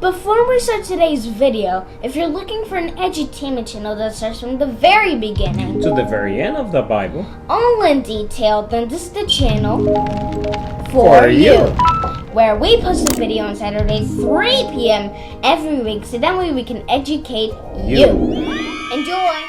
Before we start today's video, if you're looking for an edutainment channel that starts from the very beginning to the very end of the Bible, all in detail, then this is the channel for you. Where we post a video on Saturday 3 p.m. every week, so that way we can educate you. Enjoy!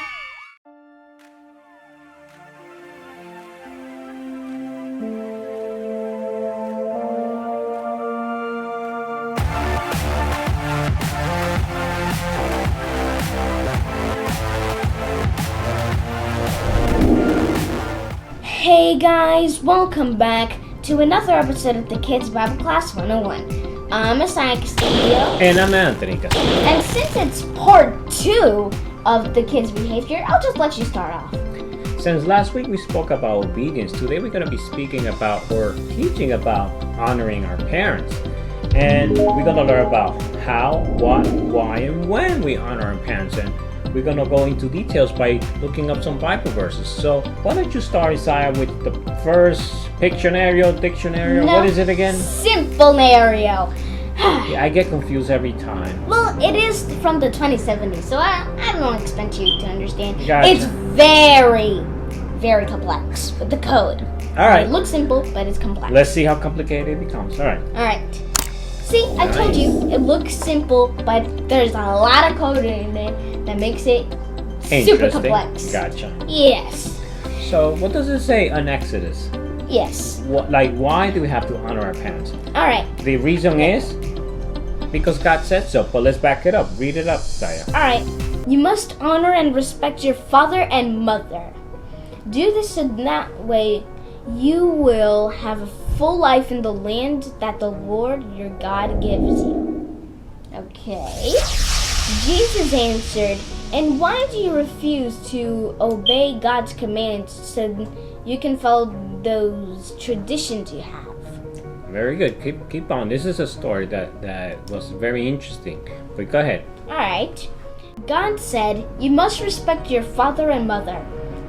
Hey guys, welcome back to another episode of the Kids Bible Class 101. I'm Isaias Castillo. And I'm Anthony Castillo. And since it's part 2 of the kids' behavior, I'll just let you start off. Since last week we spoke about obedience, today we're going to be speaking about or teaching about honoring our parents. And we're going to learn about how, what, why, and when we honor our parents. And we're going to go into details by looking up some Bible verses. So why don't you start, Isaiah, with the first dictionary? No, what is it again? Simple-nario. Yeah, I get confused every time. Well, it is from the 2070s, so I don't expect you to understand. Gotcha. It's very, very complex with the code. All right. It looks simple, but it's complex. Let's see how complicated it becomes. All right. See, I told you, it looks simple, but there's a lot of code in it that makes it super complex. Gotcha. Yes. So, what does it say on Exodus? Yes. Why do we have to honor our parents? All right. The reason is because God said so, but let's back it up. Read it up, Saya. All right. You must honor and respect your father and mother. Do this in that way you will have a full life in the land that the Lord your God gives you. Okay. Jesus answered, "And why do you refuse to obey God's commands so you can follow those traditions you have?" Very good. Keep on. This is a story that was very interesting. But go ahead. All right. God said, "You must respect your father and mother."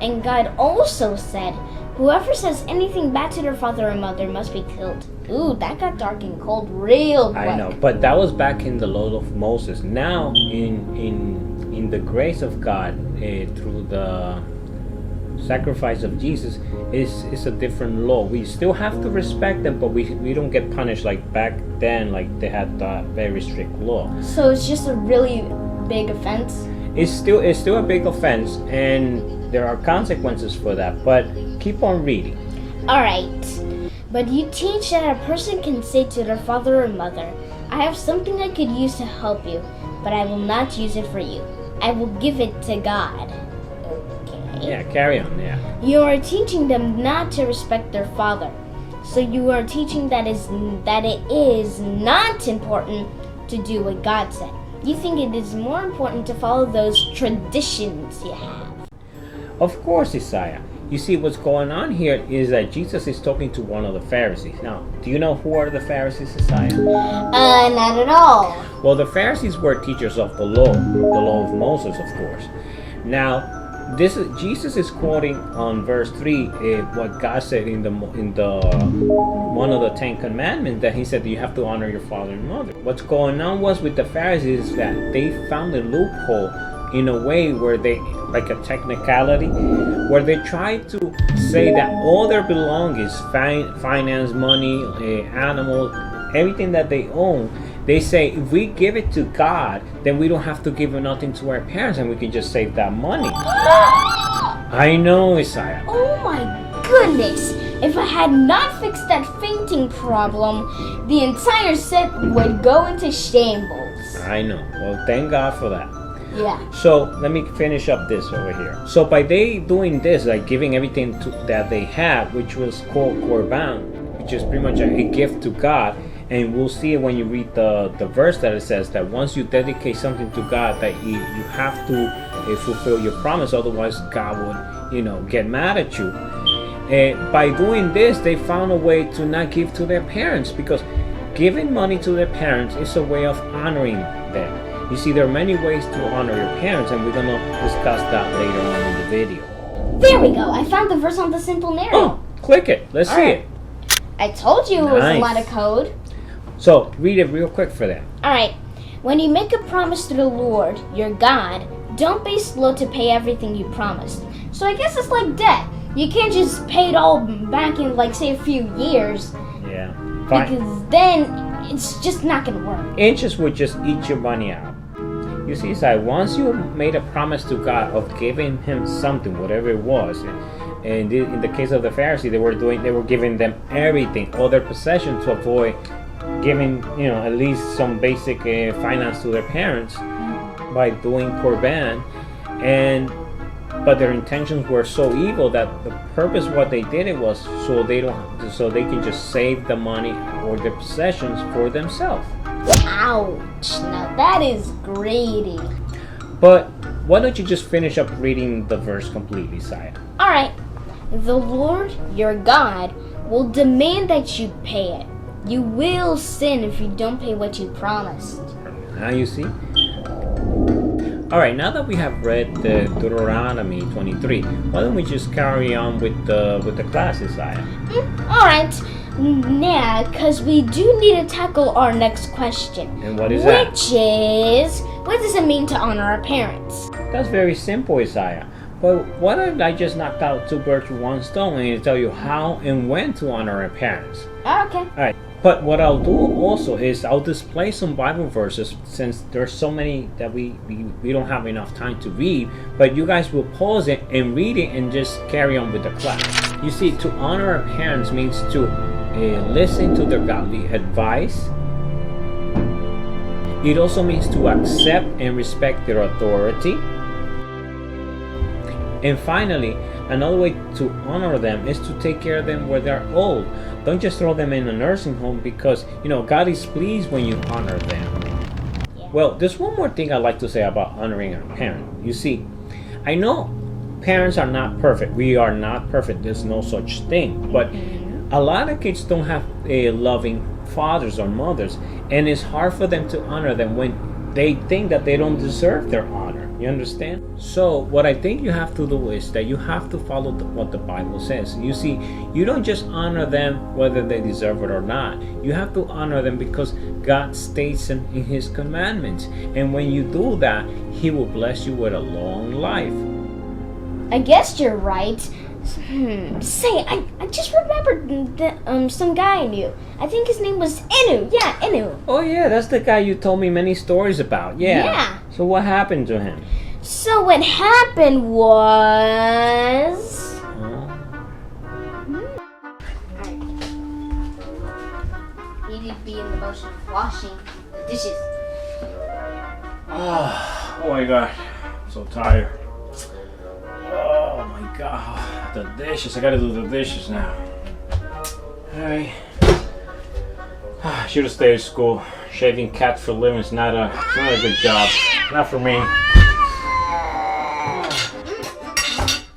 And God also said, "Whoever says anything bad to their father or mother must be killed." Ooh, that got dark and cold real quick. I know, but that was back in the law of Moses. Now, in the grace of God, through the sacrifice of Jesus, is a different law. We still have to respect them, but we don't get punished like back then, like they had that very strict law. So it's just a really big offense? It's still a big offense, and there are consequences for that, but keep on reading. Alright, but you teach that a person can say to their father or mother, "I have something I could use to help you, but I will not use it for you. I will give it to God." Okay. Yeah, carry on, yeah. You are teaching them not to respect their father. So you are teaching that it is not important to do what God said. You think it is more important to follow those traditions you have. Of course, Isaiah. You see, what's going on here is that Jesus is talking to one of the Pharisees. Now, do you know who are the Pharisees, Isaiah? Not at all. Well, the Pharisees were teachers of the law of Moses, of course. Now, Jesus is quoting on verse 3 what God said in the one of the 10 commandments, that he said that you have to honor your father and mother. What's going on was with the Pharisees is that they found a loophole in a way where they, like a technicality, where they try to say that all their belongings, finance, money, animals, everything that they own, they say if we give it to God, then we don't have to give nothing to our parents and we can just save that money. I know, Isaiah. Oh my goodness! If I had not fixed that fainting problem, the entire set would go into shambles. I know. Well, thank God for that. Yeah. So let me finish up this over here. So by they doing this, like giving everything that they had, which was called korban, which is pretty much a gift to God, and we'll see it when you read the verse that it says that once you dedicate something to God, that you have to fulfill your promise, otherwise God would get mad at you. By doing this, they found a way to not give to their parents, because giving money to their parents is a way of honoring them. You see, there are many ways to honor your parents, and we're going to discuss that later on in the video. There we go. I found the verse on the simple narrative. Oh, click it. Let's see it. I told you it was a lot of code. So, read it real quick for them. Alright. When you make a promise to the Lord, your God, don't be slow to pay everything you promised. So I guess it's like debt. You can't just pay it all back in, like, say, a few years. Yeah. Fine. Because then it's just not going to work. Interest would just eat your money out. You see, once you made a promise to God of giving him something, whatever it was, and in the case of the Pharisees, they were giving them everything, all their possessions, to avoid giving, at least some basic finance to their parents by doing korban, but their intentions were so evil that the purpose what they did it was so they can just save the money or their possessions for themselves. Ouch! Now that is greedy. But why don't you just finish up reading the verse completely, Saya? All right. The Lord, your God, will demand that you pay it. You will sin if you don't pay what you promised. Now you see? Alright, now that we have read the Deuteronomy 23, why don't we just carry on with the classes, Saya? Alright. Now, because we do need to tackle our next question. And what is that? Which is, what does it mean to honor our parents? That's very simple, Isaiah. But why don't I just knock out two birds with one stone and tell you how and when to honor our parents? Okay. Alright, but what I'll do also is I'll display some Bible verses since there's so many that we don't have enough time to read, but you guys will pause it and read it and just carry on with the class. You see, to honor our parents means to listen to their godly advice. It also means to accept and respect their authority. And finally, another way to honor them is to take care of them when they're old. Don't just throw them in a nursing home because, God is pleased when you honor them. Yeah. Well, there's one more thing I'd like to say about honoring our parent. You see, I know parents are not perfect. We are not perfect. There's no such thing. But a lot of kids don't have loving fathers or mothers, and it's hard for them to honor them when they think that they don't deserve their honor. You understand? So what I think you have to do is that you have to follow what the Bible says. You see, you don't just honor them whether they deserve it or not. You have to honor them because God states in His commandments. And when you do that, He will bless you with a long life. I guess you're right. Say, I just remembered that, some guy I knew. I think his name was Inu. Yeah, Inu. Oh yeah, that's the guy you told me many stories about. Yeah. So what happened to him? So what happened was... He did be in the motion of washing the dishes. Oh my God, I'm so tired. Oh my God, the dishes. I gotta do the dishes now. Hey, I should have stayed at school. Shaving cats for a living is not a good job. Not for me.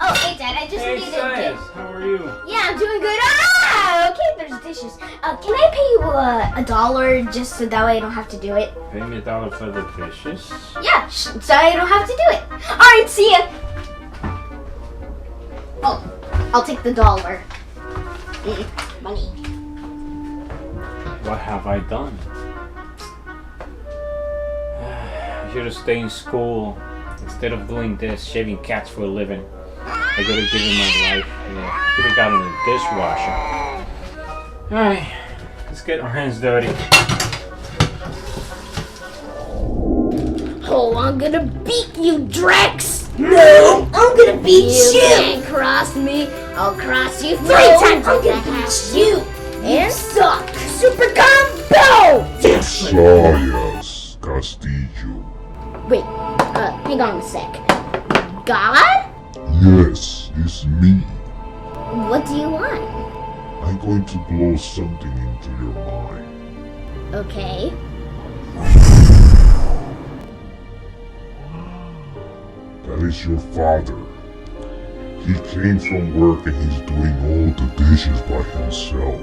Oh, hey Dad, I just needed Isaias, how are you? Yeah, I'm doing good. Ah, okay, there's dishes. Can I pay you $1 just so that way I don't have to do it? Pay me $1 for the dishes? Yeah, so I don't have to do it. Alright, see ya. Oh, I'll take the $1. Money. What have I done? I should have stayed in school instead of doing this, shaving cats for a living. I could have given my life. Yeah, could have gotten a dishwasher. Alright, let's get our hands dirty. Oh, I'm gonna beat you, Drex! No, I'm gonna beat you! You can't cross me. I'll cross you 3 times. I'm gonna beat you. And suck. Super combo! Isaias Castillo. Wait, hang on a sec. God? Yes, it's me. What do you want? I'm going to blow something into your mind. Okay. That is your father. He came from work and he's doing all the dishes by himself.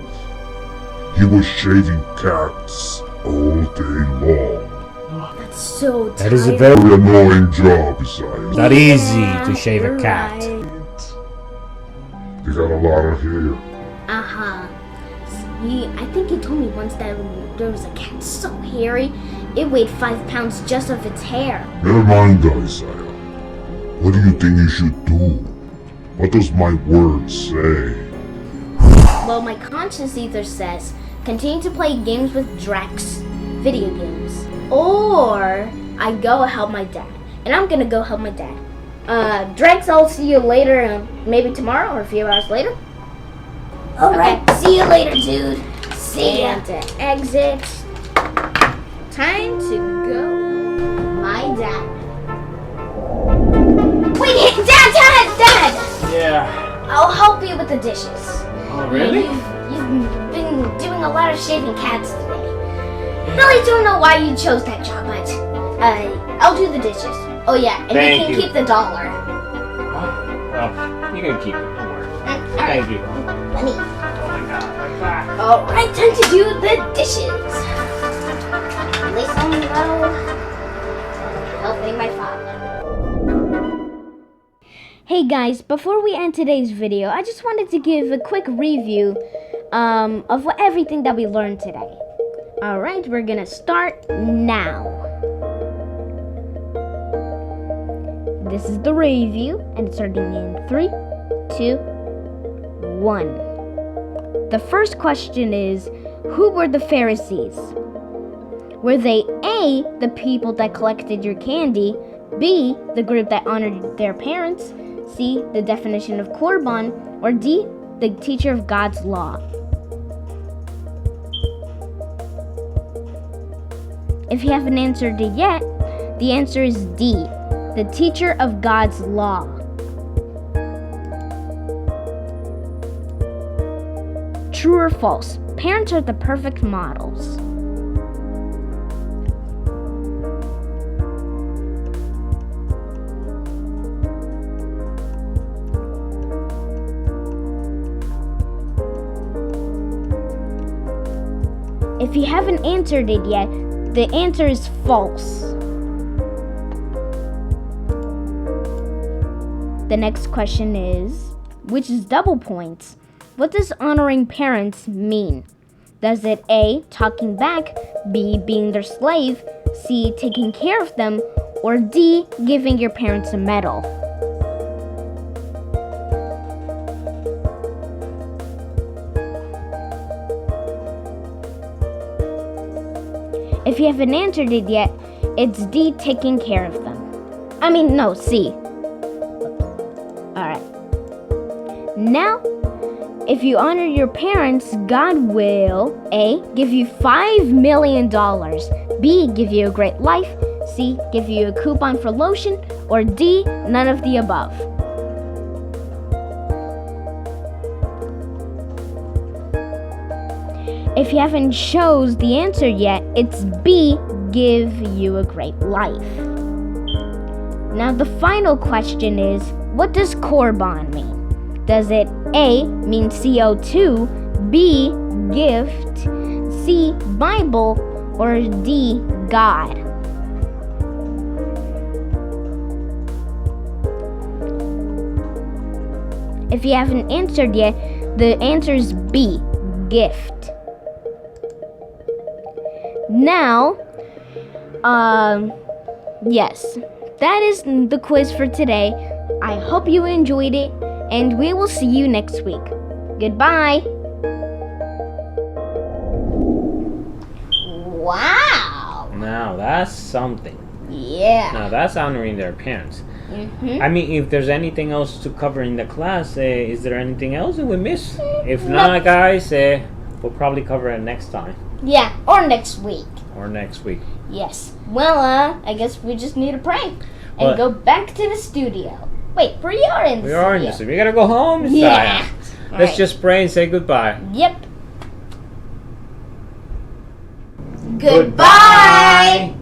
He was shaving cats all day long. That's so tiring. That is a Very annoying job, Isaias. Not easy to shave a cat. Right. They got a lot of hair. I think he told me once that there was a cat so hairy, It weighed 5 pounds just of its hair. Never mind, Isaiah. What do you think you should do? What does my word say? Well, my conscience either says continue to play games with Drex, video games, or I go help my dad. And I'm gonna go help my dad. Drex, I'll see you later, maybe tomorrow or a few hours later. Alright, see you later, dude. See ya. And to exit. Time to go. My dad. Wait, Dad! Yeah. I'll help you with the dishes. Oh, really? You've been doing a lot of shaving cats today. Really don't know why you chose that job, but I'll do the dishes. Oh yeah, and Thank you can you. keep the dollar. Well, you can keep it. Don't worry. Alright, Thank you. let me. Oh my God, my back. Alright, time to do the dishes. At least I'm helping my father. Hey guys, before we end today's video, I just wanted to give a quick review of everything that we learned today. Alright, we're gonna start now. This is the review, and it's starting in 3, 2, 1. The first question is, who were the Pharisees? Were they A, the people that collected your candy, B, the group that honored their parents, C, the definition of Korban, or D, the teacher of God's law? If you haven't answered it yet, the answer is D, the teacher of God's law. True or false? Parents are the perfect models. If you haven't answered it yet, the answer is false. The next question is, which is double points. What does honoring parents mean? Does it A, talking back, B, being their slave, C, taking care of them, or D, giving your parents a medal? If you haven't answered it yet, it's D, taking care of them. I mean, no, C. Alright. Now, if you honor your parents, God will A, give you $5 million, B, give you a great life, C, give you a coupon for lotion, or D, none of the above. If you haven't chose the answer yet, it's B, give you a great life. Now the final question is, what does Korban mean? Does it A, mean CO2, B, gift, C, Bible, or D, God? If you haven't answered yet, the answer is B, gift. Now, yes, that is the quiz for today. I hope you enjoyed it, and we will see you next week. Goodbye. Wow. Now that's something. Yeah. Now that's honoring their parents. Mm-hmm. I mean, if there's anything else to cover in the class, is there anything else that we missed? If not, guys, we'll probably cover it next time. Yeah, or next week. Or next week. Yes. Well, I guess we just need to pray and What? go back to the studio. Wait, we are in the We studio. are in this. We gotta go home, Yeah. Saya. Let's Alright. just pray and say goodbye. Yep. Goodbye.